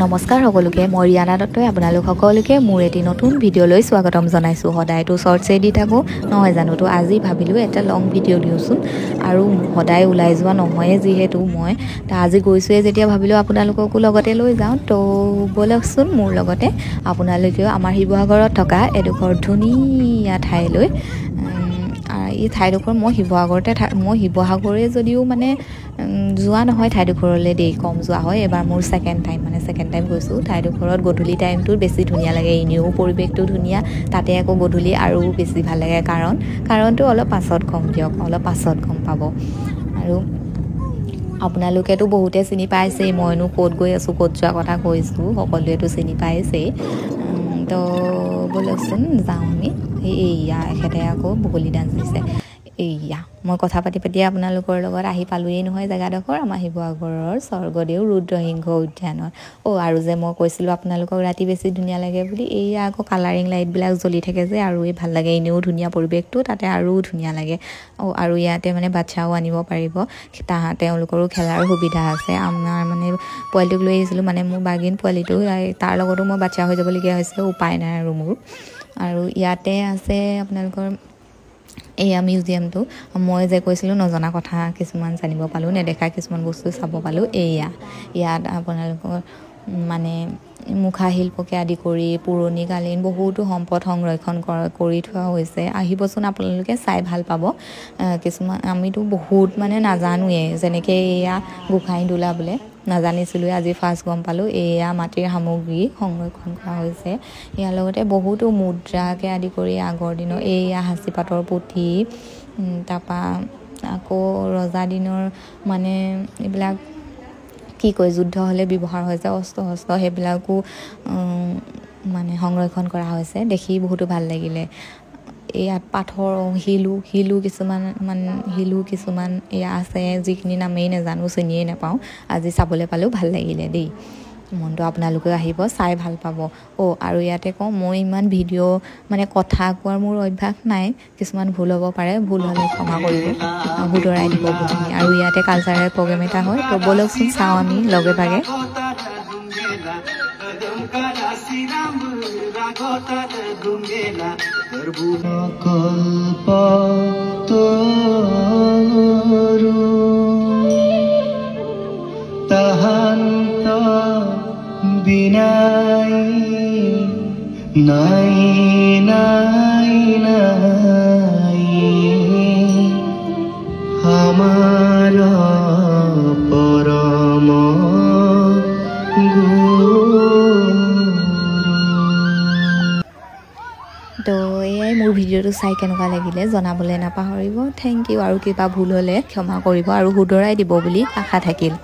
নমস্কাৰ সকলোকে মই ৰিয়ানা দত্তই আপোনালোক সকলোকে মোৰ এটি নতুন ভিডিঅ'লৈ স্বাগতম জনাইছোঁ। সদায়তো শ্বৰ্টছে দি থাকোঁ নহয় জানো, তো আজি ভাবিলোঁ এটা লং ভিডিঅ' দিওঁচোন। আৰু সদায় ওলাই যোৱা নহয়ে যিহেতু মই আজি গৈছোঁৱে যেতিয়া ভাবিলোঁ আপোনালোককো লগতে লৈ যাওঁ। তো ব'লকচোন মোৰ লগতে আপোনালোকেও আমাৰ শিৱসাগৰত থকা এডোখৰ ধুনীয়া ঠাইলৈ। এই ঠাইডোখৰ মই শিৱসাগৰে যদিও মানে যোৱা নহয় ঠাইডোখৰলৈ দেই, কম যোৱা হয়। এবাৰ মোৰ ছেকেণ্ড টাইম গৈছোঁ। ঠাইডোখৰত গধূলি টাইমটোত বেছি ধুনীয়া লাগে, এনেও পৰিৱেশটো ধুনীয়া, তাতে আকৌ গধূলি আৰু বেছি ভাল লাগে। কাৰণটো অলপ পাছত কম দিয়ক, অলপ পাছত গম পাব। আৰু আপোনালোকেতো বহুতে চিনি পাইছেই, মইনো ক'ত গৈ আছোঁ, ক'ত যোৱা কথা কৈছোঁ, সকলোৱেতো চিনি পাইছেই। তো ব'লকচোন যাওঁ আমি। এইয়া এখেতে আকৌ বগলী ডান্স দিছে। এইয়া মই কথা পাতি আপোনালোকৰ লগত আহি পালোঁৱেই নহয় জেগাডোখৰ, আমাৰ শিৱসাগৰৰ স্বৰ্গদেউ ৰুদ্ৰসিংহ উদ্যানত। আৰু যে মই কৈছিলোঁ আপোনালোকক ৰাতি বেছি ধুনীয়া লাগে বুলি, এইয়া আকৌ কালাৰিং লাইটবিলাক জ্বলি থাকে যে, আৰু ভাল লাগে। এনেও ধুনীয়া পৰিৱেশটো, তাতে আৰু ধুনীয়া লাগে। আৰু ইয়াতে মানে বাচ্ছাও আনিব পাৰিব, তেওঁলোকৰো খেলাৰ সুবিধা আছে। আমাৰ মানে পোৱালিটোক লৈ আহিছিলোঁ, মানে মোৰ বাগিন পোৱালিটো, তাৰ লগতো মই বাচ্ছা হৈ যাবলগীয়া হৈছে, উপায় নাই আৰু মোৰ। আৰু ইয়াতে আছে আপোনালোকৰ এয়া মিউজিয়ামটো। মই যে কৈছিলোঁ নজনা কথা কিছুমান জানিব পালোঁ, নেদেখা কিছুমান বস্তু চাব পালোঁ। ইয়াত আপোনালোকৰ মানে মুখা শিল্পকে আদি কৰি পুৰণিকালীন বহুতো সম্পদ সংৰক্ষণ কৰি থোৱা হৈছে। আহিবচোন আপোনালোকে, চাই ভাল পাব। কিছুমান আমিতো বহুত মানে নাজানোৱে, যেনেকৈ এয়া গোসাঁইদোলা বোলে নাজানিছিলোঁ, আজি ফাৰ্ষ্ট গম পালোঁ। এয়া মাটিৰ সামগ্ৰী সংৰক্ষণ কৰা হৈছে। ইয়াৰ লগতে বহুতো মুদ্ৰাকে আদি কৰি আগৰ দিনৰ এয়া সাঁচিপাতৰ পুথি, তাৰপৰা আকৌ ৰজা দিনৰ মানে এইবিলাক কি কয়, যুদ্ধ হ'লে ব্যৱহাৰ হয় যে অস্ত্ৰ সেইবিলাকো মানে সংৰক্ষণ কৰা হৈছে। দেখি বহুতো ভাল লাগিলে। ইয়াত পাথৰ শিলো কিছুমান এয়া আছে, যিখিনি নামেই নাজানো, চিনিয়েই নাপাওঁ। আজি চাবলৈ পালেও ভাল লাগিলে দেই মনটো। আপোনালোকেও আহিব, চাই ভাল পাব। আৰু ইয়াতে কওঁ, মই ইমান ভিডিঅ' মানে কথা কোৱাৰ মোৰ অভ্যাস নাই, কিছুমান ভুল হ'ব পাৰে, ভুল হ'লে ক্ষমা কৰিব, শুধৰাই দিব বুদ্ধি। আৰু ইয়াতে কালচাৰেল প্ৰগ্ৰেম এটা হয়, তো ব'লকচোন চাওঁ আমি লগে ভাগে। তো এয়াই মোৰ ভিডিঅ'টো চাই কেনেকুৱা লাগিলে জনাবলৈ নাপাহৰিব। Thank you. আৰু কিবা ভুল হ'লে ক্ষমা কৰিব আৰু শুধৰাই দিব বুলি আশা থাকিল।